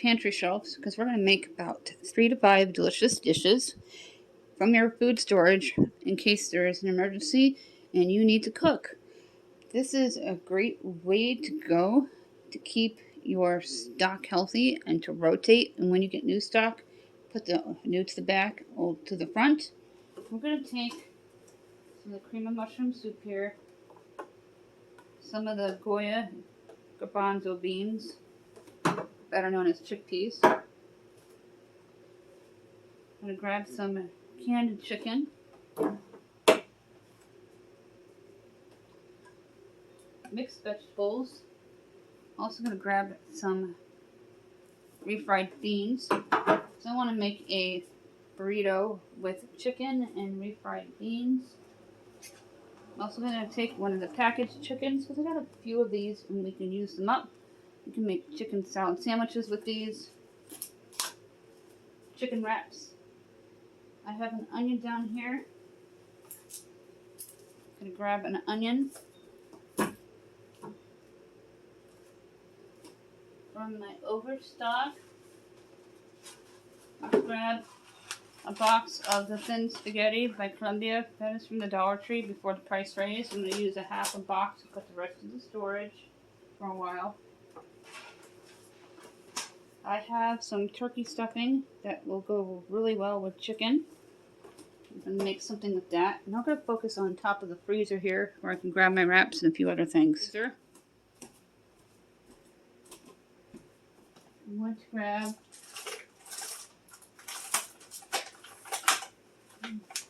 pantry shelves because we're going to make about 3 to 5 delicious dishes from your food storage in case there is an emergency and you need to cook. This is a great way to go to keep your stock healthy and to rotate. And when you get new stock, put the new to the back, old to the front. We're going to take some of the cream of mushroom soup here, some of the Goya garbanzo beans, better known as chickpeas. I'm going to grab some canned chicken, mixed vegetables. Also going to grab some refried beans. So I want to make a burrito with chicken and refried beans. I'm also going to take one of the packaged chickens because I got a few of these and we can use them up. You can make chicken salad sandwiches with these. Chicken wraps. I have an onion down here. I'm going to grab an onion from my overstock. I'll grab a box of the thin spaghetti by Columbia. That is from the Dollar Tree before the price raised. I'm going to use a half a box to put the rest of the storage for a while. I have some turkey stuffing that will go really well with chicken. I'm going to make something with that. And I'm going to focus on top of the freezer here where I can grab my wraps and a few other things. I'm going to grab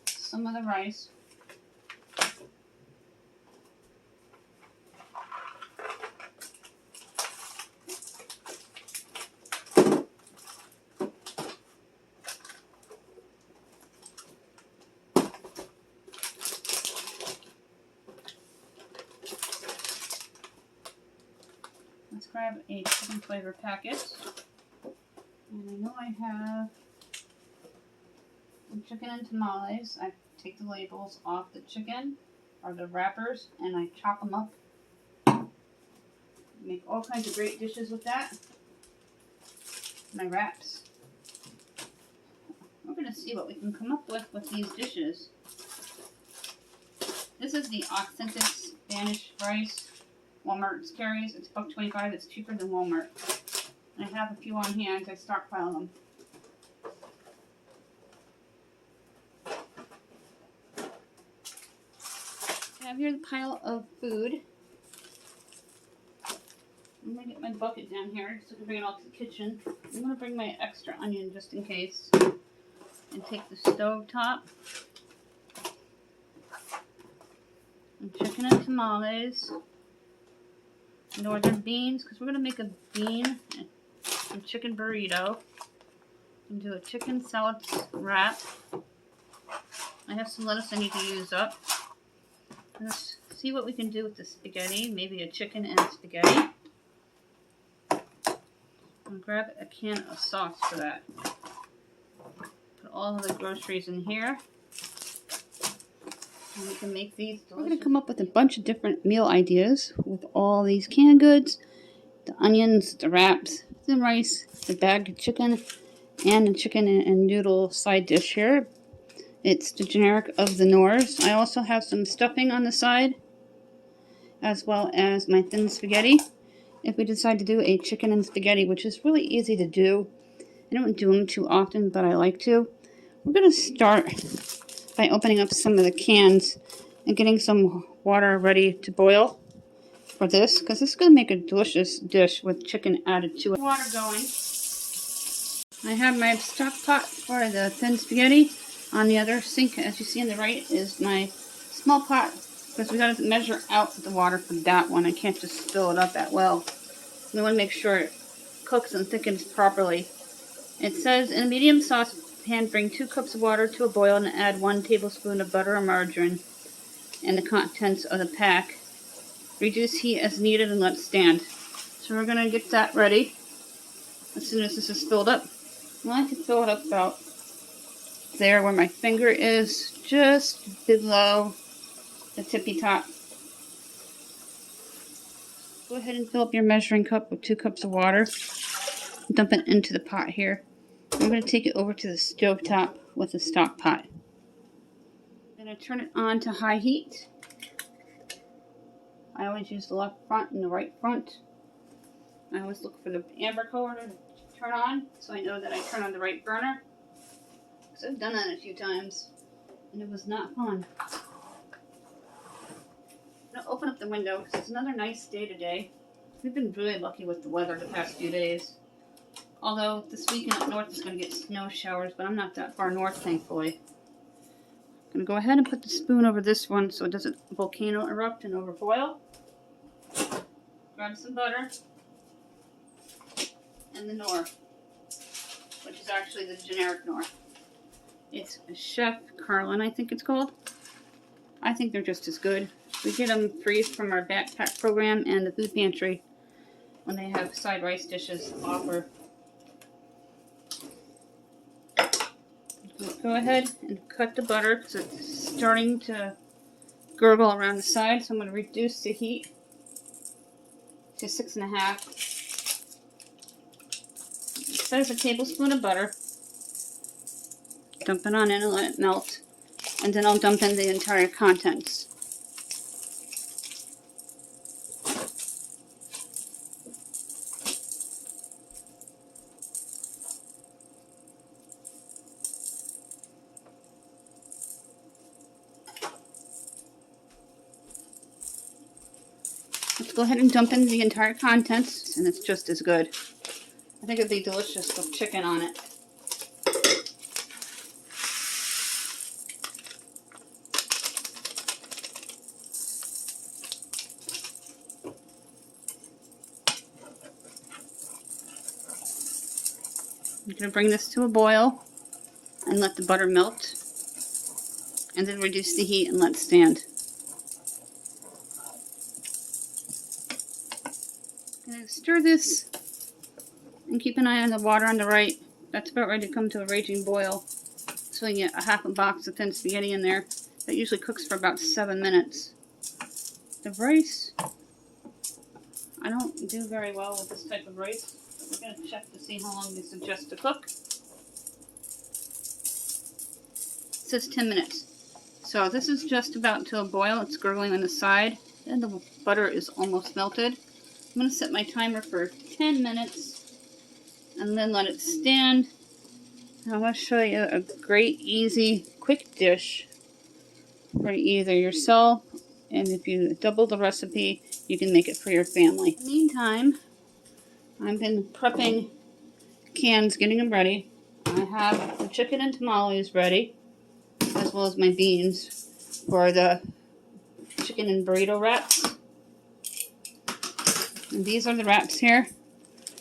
some of the rice. Let's grab a chicken flavor packet. And I know I have some chicken and tamales. I take the labels off the chicken or the wrappers and I chop them up. Make all kinds of great dishes with that. My wraps. We're going to see what we can come up with these dishes. This is the authentic Spanish rice. Walmart carries. It's $1.25. It's cheaper than Walmart. I have a few on hand. I stockpile them. I have here the pile of food. I'm going to get my bucket down here so I can bring it all to the kitchen. I'm going to bring my extra onion just in case. And take the stove top. And chicken and tamales. Northern beans, because we're going to make a bean and chicken burrito. And do a chicken salad wrap. I have some lettuce I need to use up. Let's see what we can do with the spaghetti. Maybe a chicken and spaghetti. I'll grab a can of sauce for that. Put all of the groceries in here. And we can make these delicious. We're going to come up with a bunch of different meal ideas with all these canned goods. The onions, the wraps, the rice, the bagged chicken, and the chicken and noodle side dish here. It's the generic of the Knorrs. I also have some stuffing on the side, as well as my thin spaghetti. If we decide to do a chicken and spaghetti, which is really easy to do. I don't do them too often, but I like to. We're going to start by opening up some of the cans and getting some water ready to boil for this, because this is going to make a delicious dish with chicken added to it. Water going. I have my stock pot for the thin spaghetti. On the other sink, as you see on the right, is my small pot, because we got to measure out the water for that one. I can't just fill it up that well. We want to make sure it cooks and thickens properly. It says, in a medium saucepan, bring 2 cups of water to a boil and add 1 tablespoon of butter or margarine and the contents of the pack. Reduce heat as needed and let stand. So we're going to get that ready as soon as this is filled up. Well, I can fill it up about there where my finger is, just below the tippy top. Go ahead and fill up your measuring cup with 2 cups of water. dump it into the pot here. I'm going to take it over to the stovetop with the stock pot. I'm going to turn it on to high heat. I always use the left front and the right front. I always look for the amber color to turn on, so I know that I turn on the right burner. Because I've done that a few times, and it was not fun. I'm going to open up the window because it's another nice day today. We've been really lucky with the weather the past few days. Although this weekend up north is going to get snow showers, but I'm not that far north, thankfully. I'm going to go ahead and put the spoon over this one so it doesn't volcano erupt and overboil. Grab some butter. And the Knorr, which is actually the generic Knorr. It's a Chef Karlin, I think it's called. I think they're just as good. We get them free from our backpack program and the food pantry when they have side rice dishes offer. Go ahead and cut the butter because it's starting to gurgle around the side, so I'm going to reduce the heat to 6.5. There's a tablespoon of butter. Dump it on in and let it melt. And then I'll dump in the entire contents. Let's go ahead and dump in the entire contents, and it's just as good. I think it'd be delicious with chicken on it. I'm going to bring this to a boil and let the butter melt, and then reduce the heat and let it stand. I'm going to stir this and keep an eye on the water on the right. That's about ready to come to a raging boil. So you get a half a box of thin spaghetti in there. That usually cooks for about 7 minutes. The rice, I don't do very well with this type of rice. But we're going to check to see how long they suggest to cook. It says 10 minutes. So this is just about to a boil. It's gurgling on the side. And the butter is almost melted. I'm going to set my timer for 10 minutes. And then let it stand. And I'm going to show you a great, easy, quick dish for either yourself, and if you double the recipe, you can make it for your family. In the meantime, I've been prepping cans, getting them ready. I have the chicken and tamales ready, as well as my beans for the chicken and burrito wraps. And these are the wraps here.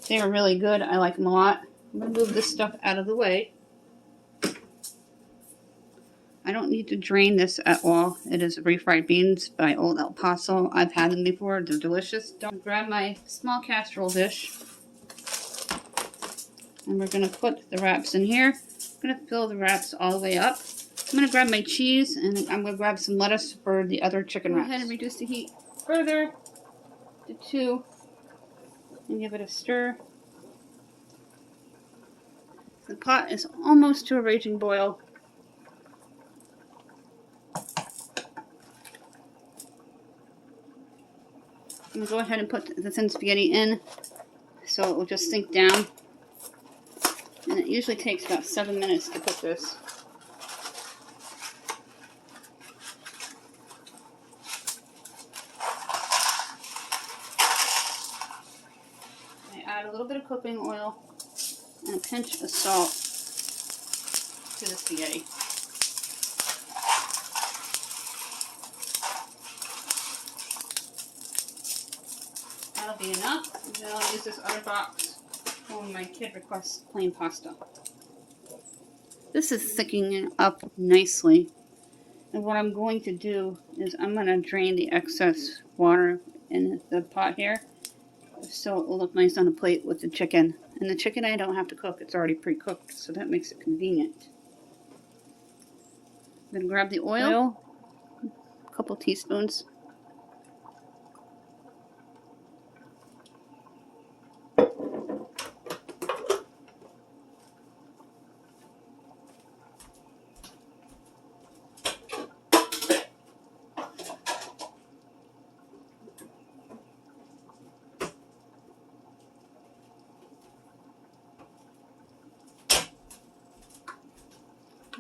They are really good. I like them a lot. I'm going to move this stuff out of the way. I don't need to drain this at all. It is refried beans by Old El Paso. I've had them before. They're delicious. Don't grab my small casserole dish. And we're going to put the wraps in here. I'm going to fill the wraps all the way up. I'm going to grab my cheese and I'm going to grab some lettuce for the other chicken wraps. Go ahead and reduce the heat further to 2. And give it a stir. The pot is almost to a raging boil. I'm going to go ahead and put the thin spaghetti in so it will just sink down. And it usually takes about 7 minutes to cook this. Add a little bit of cooking oil and a pinch of salt to the spaghetti. That'll be enough. And then I'll use this other box when my kid requests plain pasta. This is thickening up nicely. And what I'm going to do is I'm going to drain the excess water in the pot here, so it will look nice on a plate with the chicken. And the chicken I don't have to cook, it's already pre-cooked, so that makes it convenient. I'm going to grab the oil, a couple teaspoons.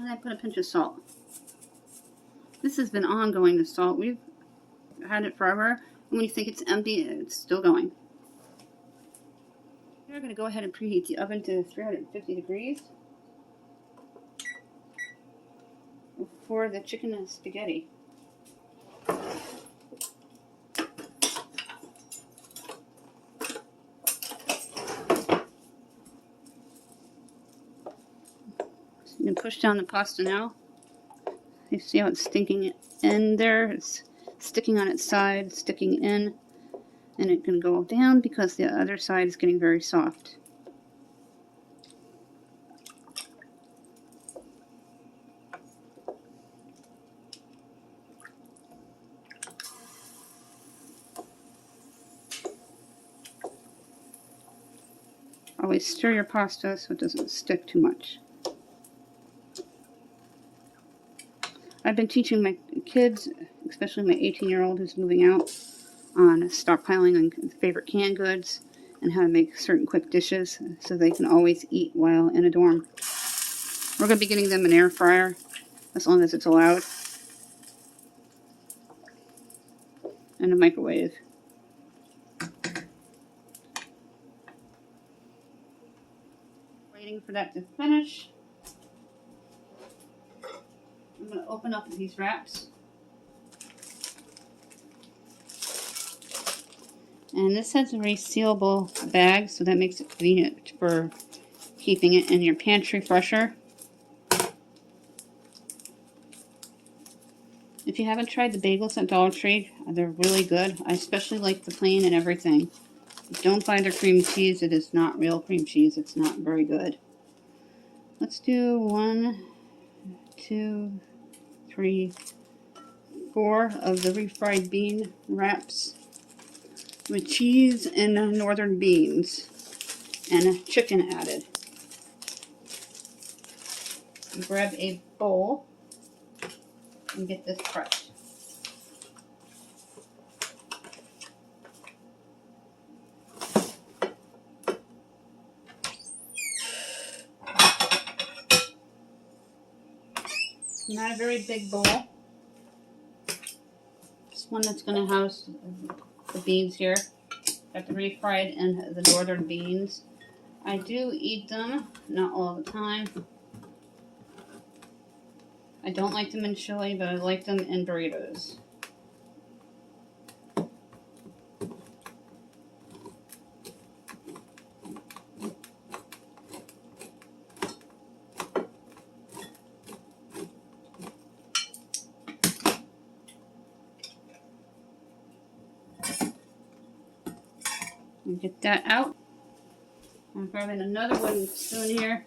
And I put a pinch of salt. This has been ongoing, the salt. We've had it forever. And when you think it's empty, it's still going. We're going to go ahead and preheat the oven to 350 degrees for the chicken and spaghetti. You can push down the pasta now. You see how it's sticking in there? It's sticking on its side, sticking in, and it can go down because the other side is getting very soft. Always stir your pasta so it doesn't stick too much. I've been teaching my kids, especially my 18-year-old who's moving out, on stockpiling on favorite canned goods and how to make certain quick dishes so they can always eat while in a dorm. We're going to be getting them an air fryer as long as it's allowed, and a microwave. Waiting for that to finish. I'm going to open up these wraps. And this has a resealable bag, so that makes it convenient for keeping it in your pantry fresher. If you haven't tried the bagels at Dollar Tree, they're really good. I especially like the plain and everything. Don't buy their cream cheese. It is not real cream cheese. It's not very good. Let's do 1, 2, 3, 4 of the refried bean wraps with cheese and northern beans and chicken added. Grab a bowl and get this crushed. Not a very big bowl. Just one that's going to house the beans here. Got the refried and the northern beans. I do eat them, not all the time. I don't like them in chili, but I like them in burritos. And get that out. I'm grabbing another wooden spoon here.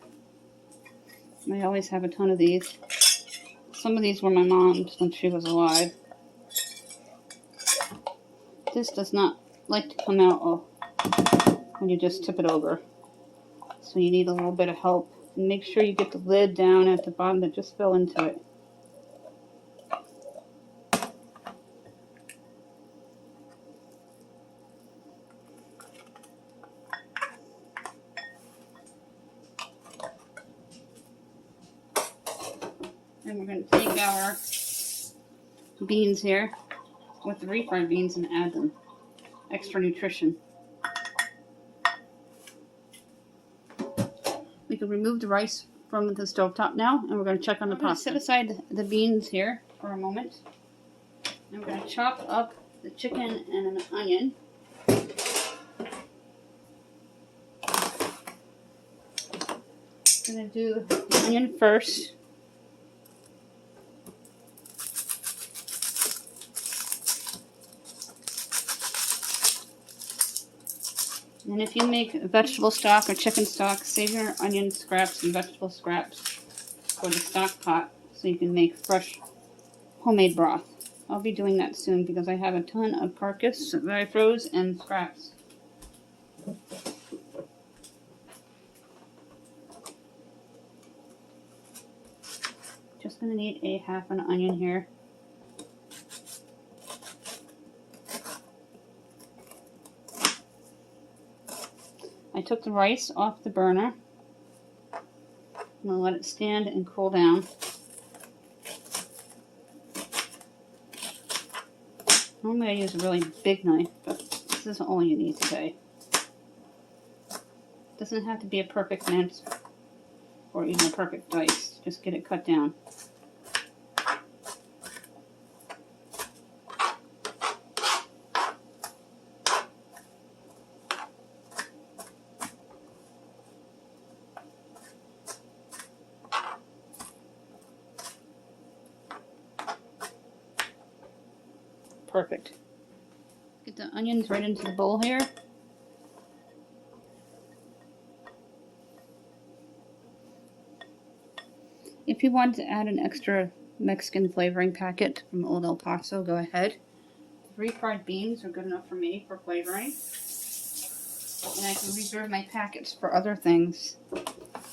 I always have a ton of these. Some of these were my mom's when she was alive. This does not like to come out when you just tip it over. So you need a little bit of help. And make sure you get the lid down at the bottom that just fell into it. And we're going to take our beans here with the refried beans and add them. Extra nutrition. We can remove the rice from the stovetop now, and we're going to check on the pasta. Set aside the beans here for a moment. And we're going to chop up the chicken and an onion. I'm going to do the onion first. And if you make vegetable stock or chicken stock, save your onion scraps and vegetable scraps for the stock pot so you can make fresh homemade broth. I'll be doing that soon because I have a ton of carcass that I froze and scraps. Just going to need a half an onion here. I took the rice off the burner. I'm going to let it stand and cool down. Normally I use a really big knife, but this is all you need today. Doesn't have to be a perfect mince or even a perfect dice. Just get it cut down. Perfect. Get the onions right into the bowl here. If you want to add an extra Mexican flavoring packet from Old El Paso, go ahead. Refried beans are good enough for me for flavoring. And I can reserve my packets for other things,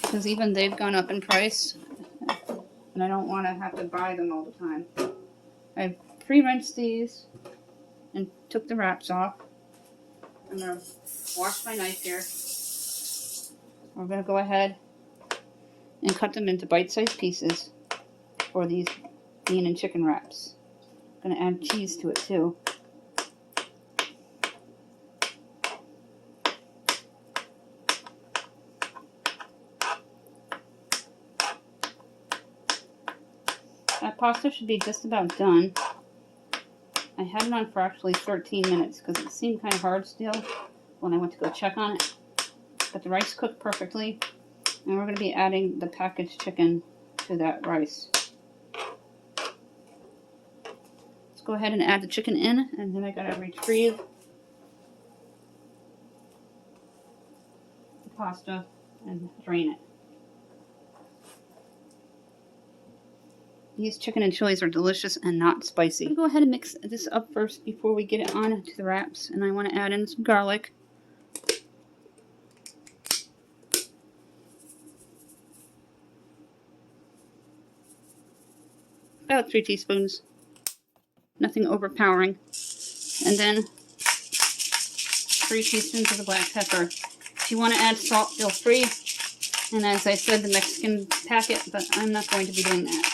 because even they've gone up in price, and I don't want to have to buy them all the time. I pre-rinsed these and took the wraps off. I'm going to wash my knife here. We're going to go ahead and cut them into bite-sized pieces for these bean and chicken wraps. I'm going to add cheese to it too. That pasta should be just about done. I had it on for actually 13 minutes because it seemed kind of hard still when I went to go check on it. But the rice cooked perfectly, and we're going to be adding the packaged chicken to that rice. Let's go ahead and add the chicken in, and then I got to retrieve the pasta and drain it. These chicken and chilies are delicious and not spicy. I'm going to go ahead and mix this up first before we get it on to the wraps. And I want to add in some garlic. About 3 teaspoons. Nothing overpowering. And then 3 teaspoons of the black pepper. If you want to add salt, feel free. And as I said, the Mexican packet, but I'm not going to be doing that.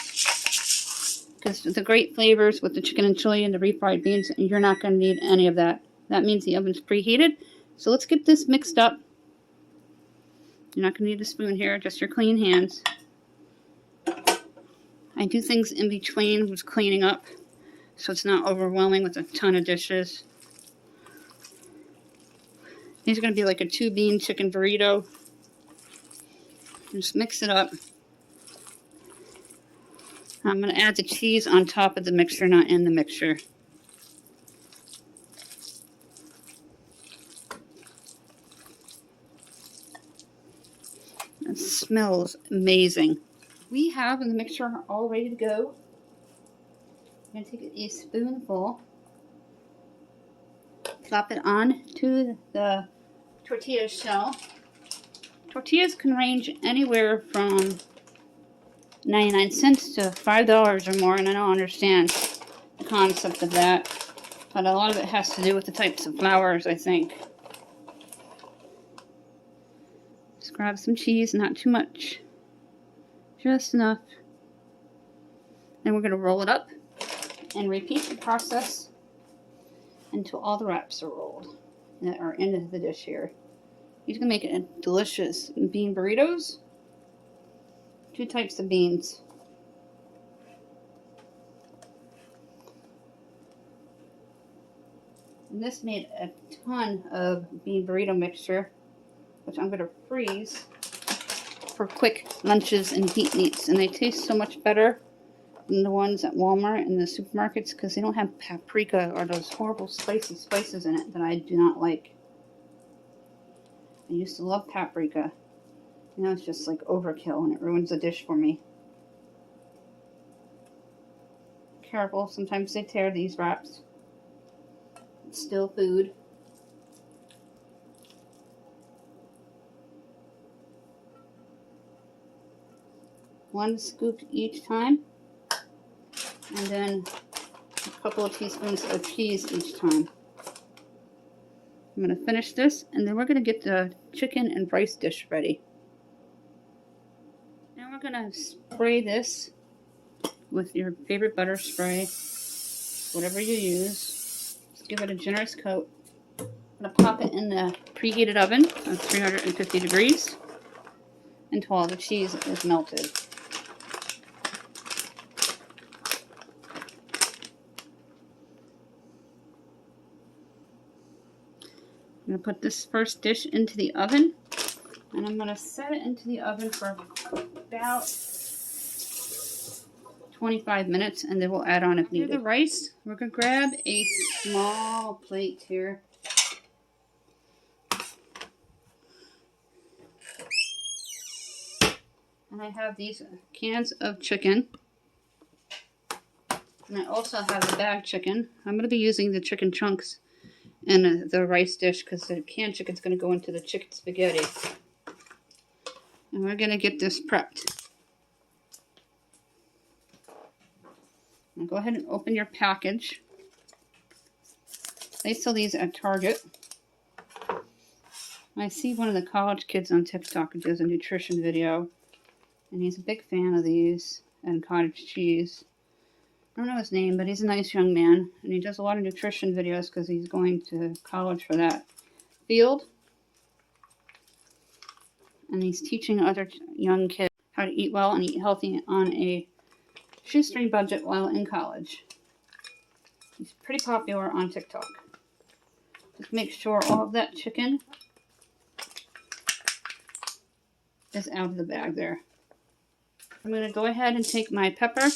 Because the great flavors with the chicken and chili and the refried beans, you're not going to need any of that. That means the oven's preheated. So let's get this mixed up. You're not going to need a spoon here, just your clean hands. I do things in between with cleaning up, so it's not overwhelming with a ton of dishes. These are going to be like a 2-bean chicken burrito. Just mix it up. I'm going to add the cheese on top of the mixture, not in the mixture. It smells amazing. We have the mixture all ready to go. I'm going to take a spoonful, plop it on to the tortilla shell. Tortillas can range anywhere from 99 cents to $5 or more, and I don't understand the concept of that. But a lot of it has to do with the types of flours, I think. Just grab some cheese, not too much. Just enough. Then we're going to roll it up and repeat the process until all the wraps are rolled that are into the dish here. These are going to make it delicious bean burritos. 2 types of beans. And this made a ton of bean burrito mixture, which I'm going to freeze for quick lunches and heat meats. And they taste so much better than the ones at Walmart and the supermarkets because they don't have paprika or those horrible spicy spices in it that I do not like. I used to love paprika. Now it's just like overkill and it ruins the dish for me. Careful, sometimes they tear these wraps. It's still food. One scoop each time. And then a couple of teaspoons of cheese each time. I'm going to finish this and then we're going to get the chicken and rice dish ready. Now we're going to spray this with your favorite butter spray, whatever you use. give it a generous coat. I'm going to pop it in the preheated oven at 350 degrees until all the cheese is melted. I'm going to put this first dish into the oven, and I'm going to set it into the oven for about 25 minutes, and then we'll add on if needed. The rice, we're going to grab a small plate here. And I have these cans of chicken. And I also have the bagged chicken. I'm going to be using the chicken chunks in the rice dish because the canned chicken is going to go into the chicken spaghetti. And we're going to get this prepped. Now go ahead and open your package. They sell these at Target. I see one of the college kids on TikTok who does a nutrition video, and he's a big fan of these and cottage cheese. I don't know his name, but he's a nice young man, and he does a lot of nutrition videos because he's going to college for that field. And he's teaching other young kids how to eat well and eat healthy on a shoestring budget while in college. He's pretty popular on TikTok. Just make sure all of that chicken is out of the bag there. I'm going to go ahead and take my pepper.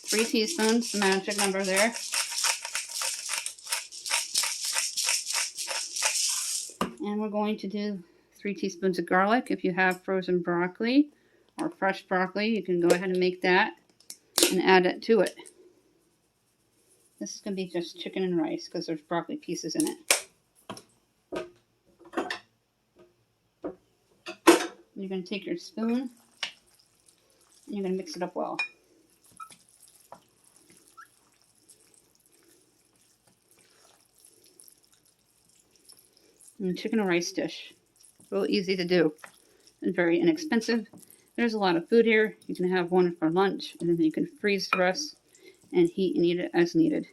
3 teaspoons, the magic number there. And we're going to do 3 teaspoons of garlic. If you have frozen broccoli or fresh broccoli, you can go ahead and make that and add it to it. This is going to be just chicken and rice because there's broccoli pieces in it. You're going to take your spoon and you're going to mix it up well. And chicken and rice dish. Real easy to do and very inexpensive. There's a lot of food here. You can have one for lunch and then you can freeze the rest and heat and eat it as needed.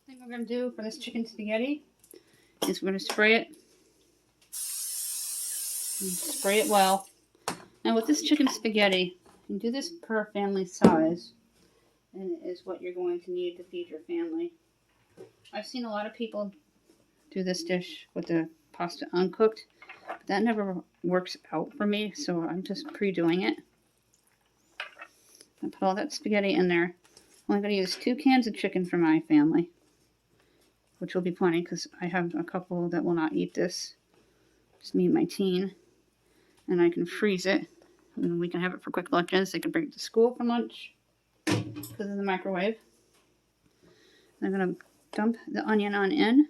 The thing we're going to do for this chicken spaghetti is we're going to spray it. And spray it well. Now with this chicken spaghetti, you can do this per family size, and it is what you're going to need to feed your family. I've seen a lot of people do this dish with the pasta uncooked, but that never works out for me, so I'm just pre-doing it. I put all that spaghetti in there. I'm only going to use 2 cans of chicken for my family, which will be plenty because I have a couple that will not eat this. Just me and my teen. And I can freeze it, and we can have it for quick lunches. They can bring it to school for lunch because of the microwave. I'm going to dump the onion on in.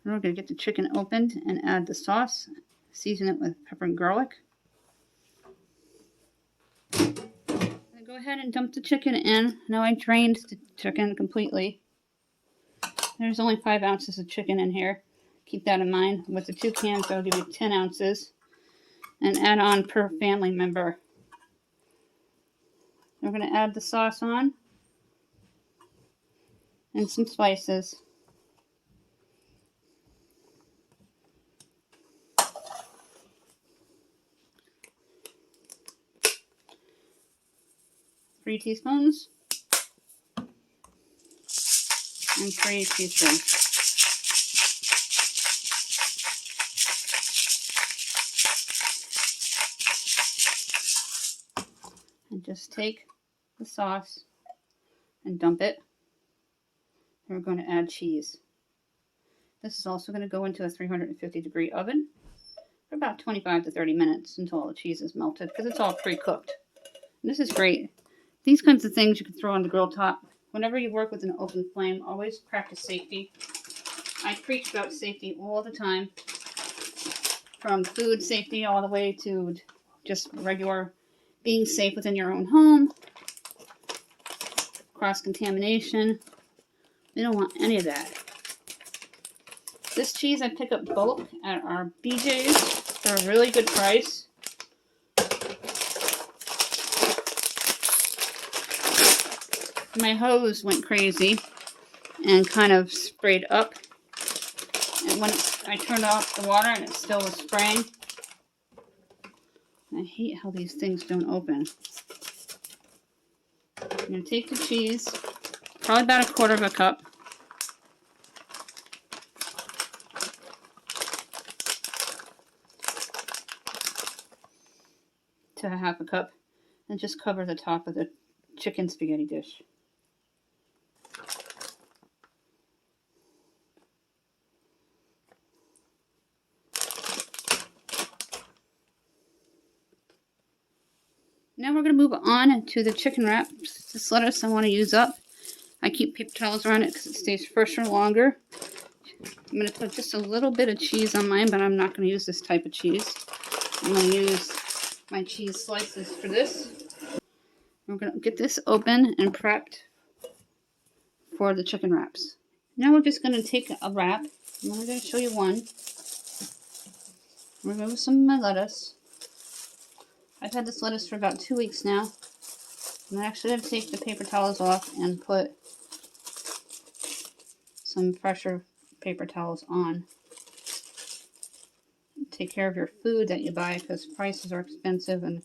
And we're going to get the chicken opened and add the sauce. Season it with pepper and garlic. And go ahead and dump the chicken in. Now I drained the chicken completely. There's only 5 ounces of chicken in here. Keep that in mind. With the 2 cans, that'll give you 10 ounces. And add on per family member. We're going to add the sauce on. And some spices. Three teaspoons. And 3 teaspoons. And just take the sauce and dump it. And we're going to add cheese. This is also going to go into a 350 degree oven for about 25 to 30 minutes until all the cheese is melted because it's all pre-cooked. And this is great. These kinds of things you can throw on the grill top. Whenever you work with an open flame, always practice safety. I preach about safety all the time. From food safety all the way to just regular being safe within your own home. Cross-contamination. We don't want any of that. This cheese I pick up bulk at our BJ's for a really good price. my hose went crazy and kind of sprayed up. And when I turned off the water and it still was spraying. I hate how these things don't open. I'm going to take the cheese, probably about 1/4 cup. To 1/2 cup. And just cover the top of the chicken spaghetti dish. Now we're going to move on to the chicken wraps. This lettuce I want to use up. I keep paper towels around it because it stays fresher longer. I'm going to put just a little bit of cheese on mine, but I'm not going to use this type of cheese. I'm going to use my cheese slices for this. We're going to get this open and prepped for the chicken wraps. Now we're just going to take a wrap. I'm only going to show you one. Remove some of my lettuce. I've had this lettuce for about 2 weeks now. I'm actually going to take the paper towels off and put some fresher paper towels on. Take care of your food that you buy because prices are expensive and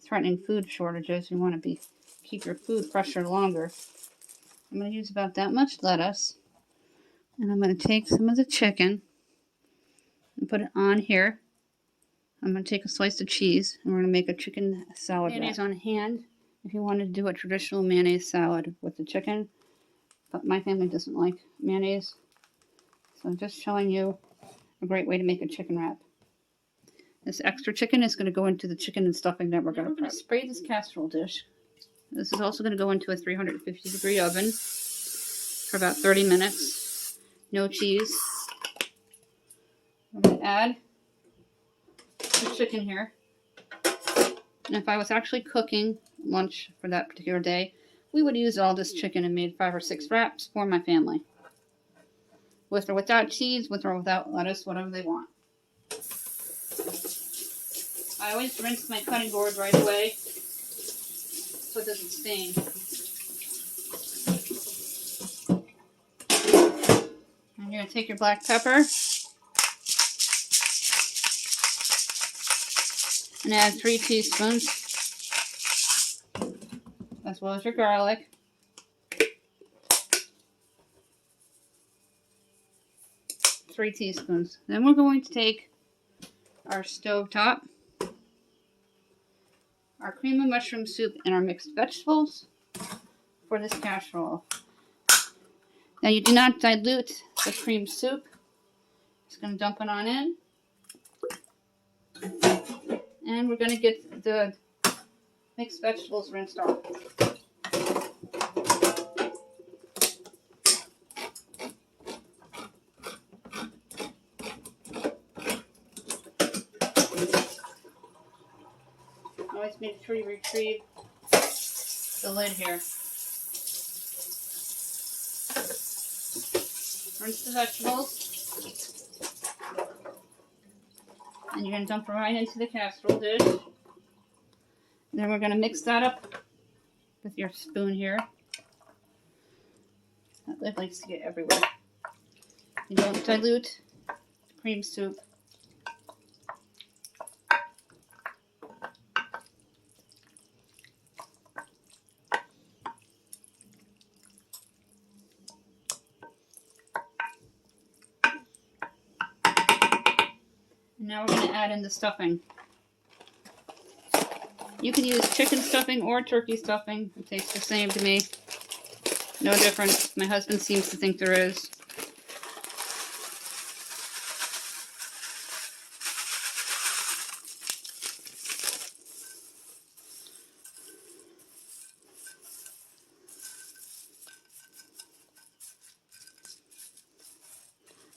threatening food shortages. You want to keep your food fresher longer. I'm going to use about that much lettuce. And I'm going to take some of the chicken and put it on here. I'm going to take a slice of cheese and we're going to make a chicken salad. Mayonnaise on hand if you want to do a traditional mayonnaise salad with the chicken. But my family doesn't like mayonnaise. So I'm just showing you a great way to make a chicken wrap. This extra chicken is going to go into the chicken and stuffing that we're going to spray this casserole dish. This is also going to go into a 350-degree oven for about 30 minutes. No cheese. I'm going to add the chicken here. And if I was actually cooking lunch for that particular day, we would use all this chicken and made 5 or 6 wraps for my family. With or without cheese, with or without lettuce, whatever they want. I always rinse my cutting board right away so it doesn't stain. And you're going to take your black pepper and add 3 teaspoons, as well as your garlic. Three teaspoons. Then we're going to take our stovetop, our cream of mushroom soup, and our mixed vegetables for this casserole. Now you do not dilute the cream soup. Just going to dump it on in. And we're going to get the mixed vegetables rinsed off. Always make sure you retrieve the lid here. Rinse the vegetables. And you're going to dump it right into the casserole dish. Then we're going to mix that up with your spoon here. That lid likes to get everywhere. You don't dilute the cream soup. Now we're going to add in the stuffing. You can use chicken stuffing or turkey stuffing. It tastes the same to me. No difference. My husband seems to think there is.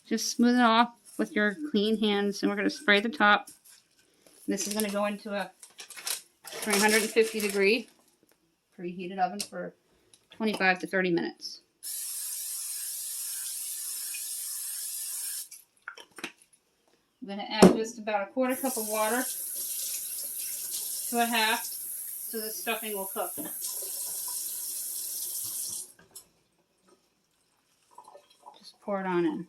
Just smooth it off with your clean hands, and we're going to spray the top. This is going to go into a 350-degree preheated oven for 25 to 30 minutes. I'm going to add just about 1/4 cup of water to 1/2 so the stuffing will cook. pour it on in.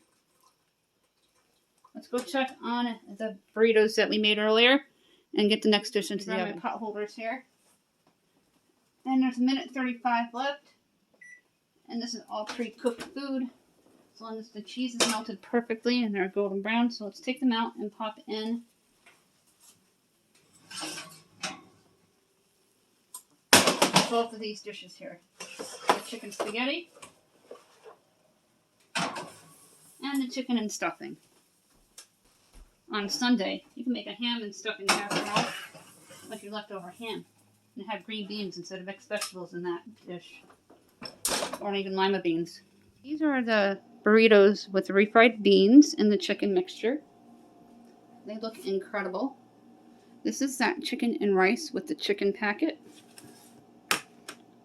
Let's go check on the burritos that we made earlier and get the next dish into the oven. My pot holders here. And there's 1:35 left. And this is all pre-cooked food. As long as the cheese is melted perfectly and they're golden brown. So let's take them out and pop in both of these dishes here. The chicken spaghetti and the chicken and stuffing. On Sunday, you can make a ham and stuffing casserole like your leftover ham and have green beans instead of mixed vegetables in that dish. Or even lima beans. These are the burritos with the refried beans and the chicken mixture. They look incredible. This is that chicken and rice with the chicken packet.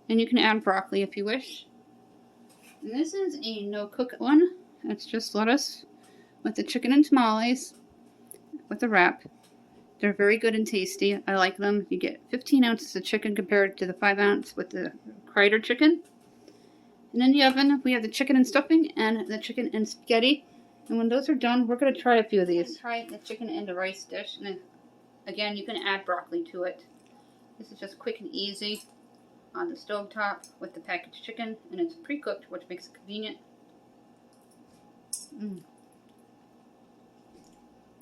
And you can add broccoli if you wish. And this is a no-cook one. It's just lettuce with the chicken and tamales with the wrap. They're very good and tasty. I like them. You get 15 ounces of chicken compared to the 5 ounce with the Crider chicken. And in the oven, we have the chicken and stuffing and the chicken and spaghetti. And when those are done, we're going to try a few of these. Try the chicken and the rice dish. And then, again, you can add broccoli to it. This is just quick and easy on the stove top with the packaged chicken. And it's pre-cooked, which makes it convenient.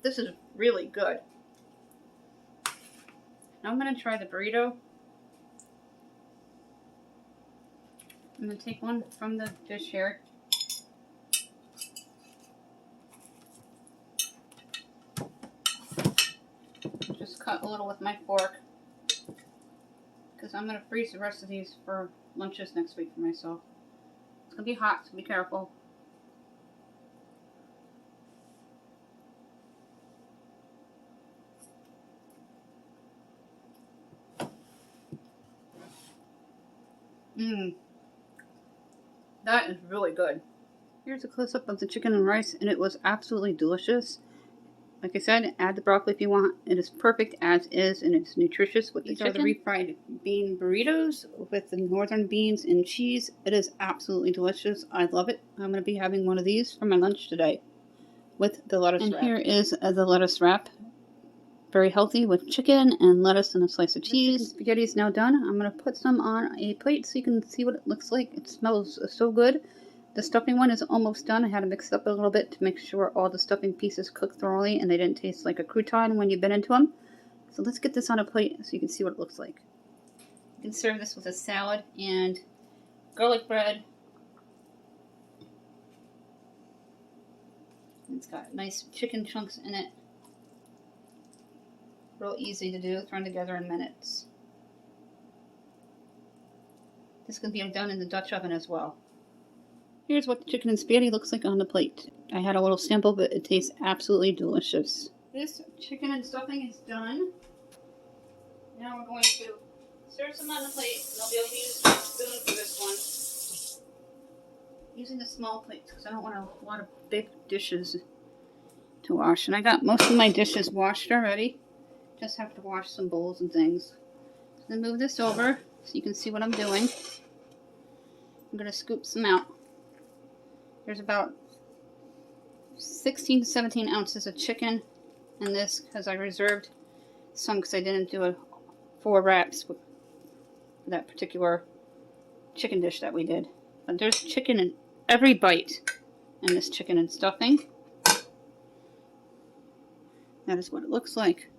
This is really good. Now I'm going to try the burrito. I'm going to take one from the dish here. Just cut a little with my fork. Because I'm going to freeze the rest of these for lunches next week for myself. It's going to be hot, so be careful. That is really good. Here's a close-up of the chicken and rice, and it was absolutely delicious. Like I said, add the broccoli if you want. It is perfect as is, and it's nutritious with the chicken. These are the refried bean burritos with the northern beans and cheese. It is absolutely delicious. I love it. I'm going to be having one of these for my lunch today with the lettuce wrap. And here is the lettuce wrap. Very healthy with chicken and lettuce and a slice of cheese. The spaghetti is now done. I'm going to put some on a plate so you can see what it looks like. It smells so good. The stuffing one is almost done. I had to mix it up a little bit to make sure all the stuffing pieces cooked thoroughly and they didn't taste like a crouton when you bit into them. So let's get this on a plate so you can see what it looks like. You can serve this with a salad and garlic bread. It's got nice chicken chunks in it. Real easy to do, thrown together in minutes. This can be done in the Dutch oven as well. Here's what the chicken and spaghetti looks like on the plate. I had a little sample, but it tastes absolutely delicious. This chicken and stuffing is done. Now we're going to serve some on the plate, and I'll be able to use a spoon for this one. Using the small plates, because I don't want a lot of big dishes to wash. And I got most of my dishes washed already. Just have to wash some bowls and things. So then move this over so you can see what I'm doing. I'm going to scoop some out. There's about 16 to 17 ounces of chicken in this because I reserved some because I didn't do 4 wraps for that particular chicken dish that we did. But there's chicken in every bite in this chicken and stuffing. That is what it looks like.